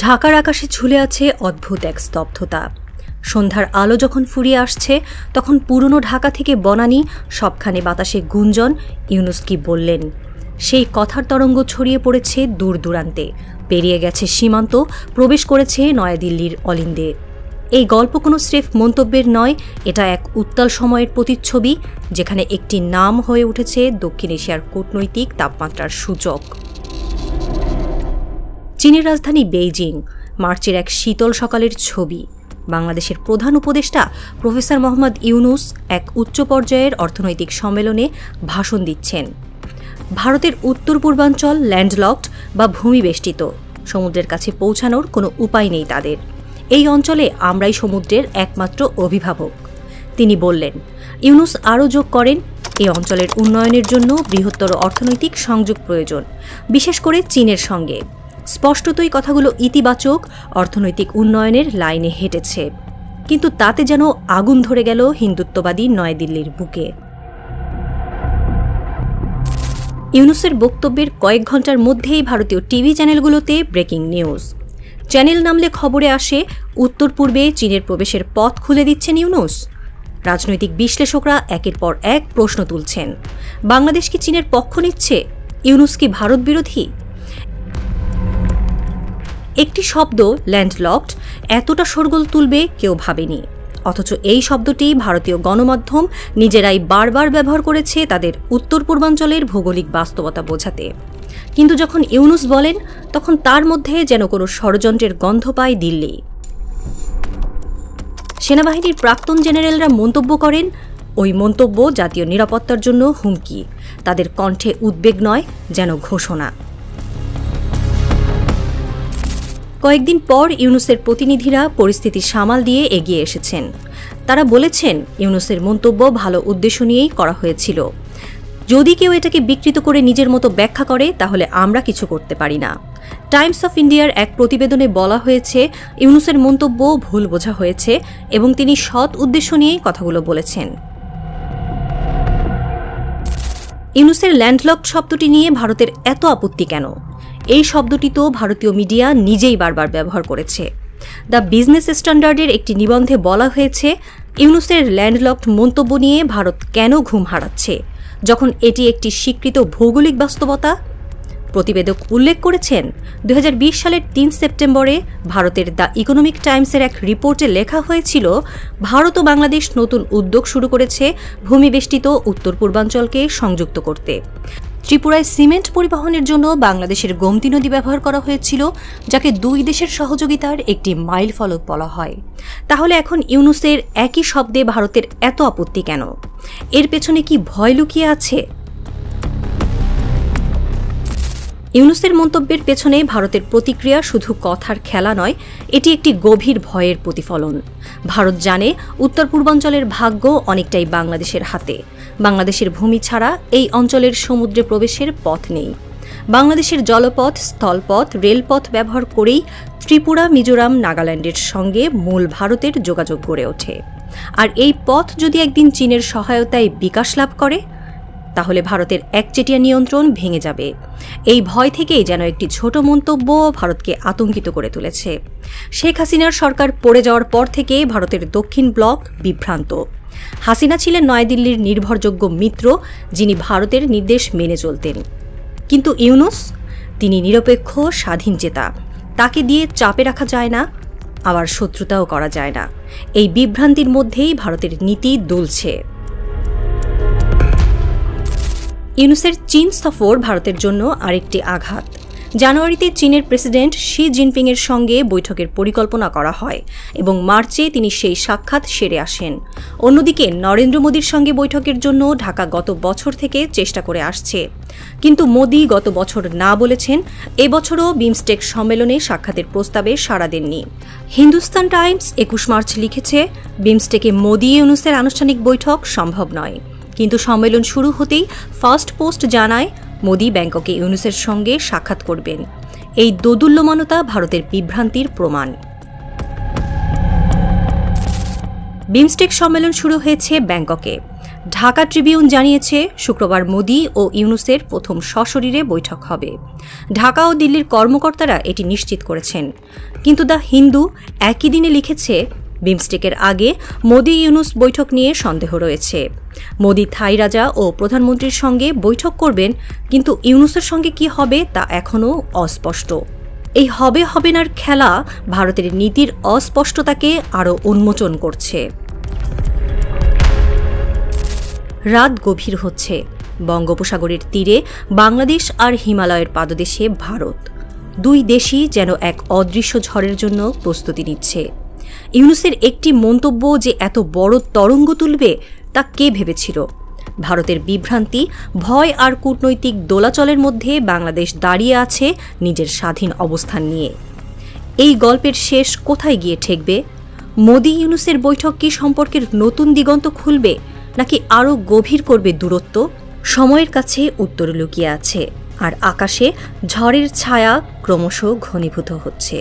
ঢাকার আকাশে ঝুলে আছে অদ্ভুত এক স্তব্ধতা। সন্ধ্যার আলো যখন ফুরিয়ে আসছে তখন পুরনো ঢাকা থেকে বনানী সবখানে বাতাসে গুঞ্জন ইউনুস কি বললেন। সেই কথার তরঙ্গ ছড়িয়ে পড়েছে দূর দূরান্তে, পেরিয়ে গেছে সীমান্ত, প্রবেশ করেছে নয়াদিল্লির অলিন্দে। এই গল্প কোনো স্রেফ মন্তব্যের নয়, এটা এক উত্তাল সময়ের প্রতিচ্ছবি, যেখানে একটি নাম হয়ে উঠেছে দক্ষিণ এশিয়ার কূটনৈতিক তাপমাত্রার সূচক। চীনের রাজধানী বেইজিং, মার্চের এক শীতল সকালের ছবি। বাংলাদেশের প্রধান উপদেষ্টা প্রফেসর মোহাম্মদ ইউনুস এক উচ্চ পর্যায়ের অর্থনৈতিক সম্মেলনে ভাষণ দিচ্ছেন। ভারতের উত্তর পূর্বাঞ্চল ল্যান্ডলকড বা ভূমিবেষ্টিত, সমুদ্রের কাছে পৌঁছানোর কোনো উপায় নেই তাদের। এই অঞ্চলে আমরাই সমুদ্রের একমাত্র অভিভাবক, তিনি বললেন। ইউনুস আরও যোগ করেন, এই অঞ্চলের উন্নয়নের জন্য বৃহত্তর অর্থনৈতিক সংযোগ প্রয়োজন, বিশেষ করে চীনের সঙ্গে। স্পষ্টতই কথাগুলো ইতিবাচক, অর্থনৈতিক উন্নয়নের লাইনে হেঁটেছে, কিন্তু তাতে যেন আগুন ধরে গেল হিন্দুত্ববাদী নয়াদিল্লির বুকে। ইউনুসের বক্তব্যের কয়েক ঘণ্টার মধ্যেই ভারতীয় টিভি চ্যানেলগুলোতে ব্রেকিং নিউজ। চ্যানেল নামলে খবরে আসে উত্তর পূর্বে চীনের প্রবেশের পথ খুলে দিচ্ছেন ইউনুস। রাজনৈতিক বিশ্লেষকরা একের পর এক প্রশ্ন তুলছেন, বাংলাদেশ কি চীনের পক্ষ নিচ্ছে? ইউনুস কি ভারত বিরোধী? একটি শব্দ ল্যান্ডলকড এতটা শোরগোল তুলবে কেউ ভাবেনি, অথচ এই শব্দটি ভারতীয় গণমাধ্যম নিজেরাই বারবার ব্যবহার করেছে তাদের উত্তর পূর্বাঞ্চলের ভৌগোলিক বাস্তবতা বোঝাতে। কিন্তু যখন ইউনুস বলেন তখন তার মধ্যে যেন কোনো ষড়যন্ত্রের গন্ধ পায় দিল্লি। সেনাবাহিনীর প্রাক্তন জেনারেলরা মন্তব্য করেন, ওই মন্তব্য জাতীয় নিরাপত্তার জন্য হুমকি। তাদের কণ্ঠে উদ্বেগ নয়, যেন ঘোষণা। কয়েকদিন পর ইউনুসের প্রতিনিধিরা পরিস্থিতি সামাল দিয়ে এগিয়ে এসেছেন। তারা বলেছেন, ইউনুসের মন্তব্য ভালো উদ্দেশ্য নিয়েই করা হয়েছিল। যদি কেউ এটাকে বিকৃত করে নিজের মতো ব্যাখ্যা করে তাহলে আমরা কিছু করতে পারি না। টাইমস অফ ইন্ডিয়ার এক প্রতিবেদনে বলা হয়েছে, ইউনুসের মন্তব্য ভুল বোঝা হয়েছে এবং তিনি সৎ উদ্দেশ্য নিয়েই কথাগুলো বলেছেন। ইউনুসের ল্যান্ডলকড শব্দটি নিয়ে ভারতের এত আপত্তি কেন? এই শব্দটি তো ভারতীয় মিডিয়া নিজেই বারবার ব্যবহার করেছে। দ্য বিজনেস স্ট্যান্ডার্ডের একটি নিবন্ধে বলা হয়েছে, ইউনুসের ল্যান্ডলকড মন্তব্য নিয়ে ভারত কেন ঘুম হারাচ্ছে, যখন এটি একটি স্বীকৃত ভৌগোলিক বাস্তবতা। প্রতিবেদক উল্লেখ করেছেন, 2020 সালের 3 সেপ্টেম্বরে ভারতের দ্য ইকোনমিক টাইমসের এক রিপোর্টে লেখা হয়েছিল, ভারত ও বাংলাদেশ নতুন উদ্যোগ শুরু করেছে ভূমিবেষ্টিত উত্তর পূর্বাঞ্চলকে সংযুক্ত করতে। ত্রিপুরায় সিমেন্ট পরিবহনের জন্য বাংলাদেশের গোমতী নদী ব্যবহার করা হয়েছিল, যাকে দুই দেশের সহযোগিতার একটি মাইল ফলক বলা হয়। তাহলে এখন ইউনুসের একই শব্দে ভারতের এত আপত্তি কেন? এর পেছনে কি ভয় লুকিয়ে আছে? ইউনুসের মন্তব্যের পেছনে ভারতের প্রতিক্রিয়া শুধু কথার খেলা নয়, এটি একটি গভীর ভয়ের প্রতিফলন। ভারত জানে উত্তর পূর্বাঞ্চলের ভাগ্য অনেকটাই বাংলাদেশের হাতে। বাংলাদেশের ভূমি ছাড়া এই অঞ্চলের সমুদ্রে প্রবেশের পথ নেই। বাংলাদেশের জলপথ, স্থলপথ, রেলপথ ব্যবহার করেই ত্রিপুরা, মিজোরাম, নাগাল্যান্ডের সঙ্গে মূল ভারতের যোগাযোগ গড়ে ওঠে। আর এই পথ যদি একদিন চীনের সহায়তায় বিকাশ লাভ করে, তাহলে ভারতের একচেটিয়া নিয়ন্ত্রণ ভেঙে যাবে। এই ভয় থেকেই যেন একটি ছোট মন্তব্য ভারতকে আতঙ্কিত করে তুলেছে। শেখ হাসিনার সরকার পড়ে যাওয়ার পর থেকে ভারতের দক্ষিণ ব্লক বিভ্রান্ত। হাসিনা ছিলেন নয়াদিল্লির নির্ভরযোগ্য মিত্র, যিনি ভারতের নির্দেশ মেনে চলতেন। কিন্তু ইউনুস, তিনি নিরপেক্ষ স্বাধীনচেতা। তাকে দিয়ে চাপে রাখা যায় না, আবার শত্রুতাও করা যায় না। এই বিভ্রান্তির মধ্যেই ভারতের নীতি দুলছে। ইউনুসের চীন সফর ভারতের জন্য আরেকটি আঘাত। জানুয়ারিতে চীনের প্রেসিডেন্ট শি জিনপিংয়ের সঙ্গে বৈঠকের পরিকল্পনা করা হয় এবং মার্চে তিনি সেই সাক্ষাৎ সেরে আসেন। অন্যদিকে নরেন্দ্র মোদীর সঙ্গে বৈঠকের জন্য ঢাকা গত বছর থেকে চেষ্টা করে আসছে, কিন্তু মোদী গত বছর না বলেছেন। এবছরও বিমস্টেক সম্মেলনে সাক্ষাতের প্রস্তাবে সাড়া দেননি। হিন্দুস্তান টাইমস 21 মার্চ লিখেছে, বিমস্টেকে মোদী ইউনুসের আনুষ্ঠানিক বৈঠক সম্ভব নয়। কিন্তু সম্মেলন শুরু হতেই ফার্স্ট পোস্ট জানায়, মোদী ব্যাংককে ইউনুসের সঙ্গে সাক্ষাৎ করবেন। এই দোদুল্যমানতা ভারতের বিভ্রান্তির প্রমাণ। বিমস্টেক সম্মেলন শুরু হয়েছে ব্যাংককে। ঢাকা ট্রিবিউন জানিয়েছে শুক্রবার মোদি ও ইউনূসের প্রথম সশরীরে বৈঠক হবে। ঢাকা ও দিল্লির কর্মকর্তারা এটি নিশ্চিত করেছেন। কিন্তু দ্য হিন্দু একই দিনে লিখেছে, বিমস্টেকের আগে মোদি ইউনূস বৈঠক নিয়ে সন্দেহ রয়েছে। মোদি থাই রাজা ও প্রধানমন্ত্রীর সঙ্গে বৈঠক করবেন, কিন্তু ইউনূসের সঙ্গে কি হবে তা এখনও অস্পষ্ট। এই হবে হবে নার খেলা ভারতের নীতির অস্পষ্টতাকে আরও উন্মোচন করছে। রাত গভীর হচ্ছে। বঙ্গোপসাগরের তীরে বাংলাদেশ আর হিমালয়ের পাদদেশে ভারত। দুই দেশই যেন এক অদৃশ্য ঝড়ের জন্য প্রস্তুতি নিচ্ছে। ইউনূসের একটি মন্তব্য যে এত বড় তরঙ্গ তুলবে তা কে ভেবেছিল? ভারতের বিভ্রান্তি, ভয় আর কূটনৈতিক দোলাচলের মধ্যে বাংলাদেশ দাঁড়িয়ে আছে নিজের স্বাধীন অবস্থান নিয়ে। এই গল্পের শেষ কোথায় গিয়ে ঠেকবে? মোদি ইউনূসের বৈঠক কি সম্পর্কের নতুন দিগন্ত খুলবে, নাকি আরও গভীর করবে দূরত্ব? সময়ের কাছে উত্তর লুকিয়ে আছে, আর আকাশে ঝড়ের ছায়া ক্রমশ ঘনীভূত হচ্ছে।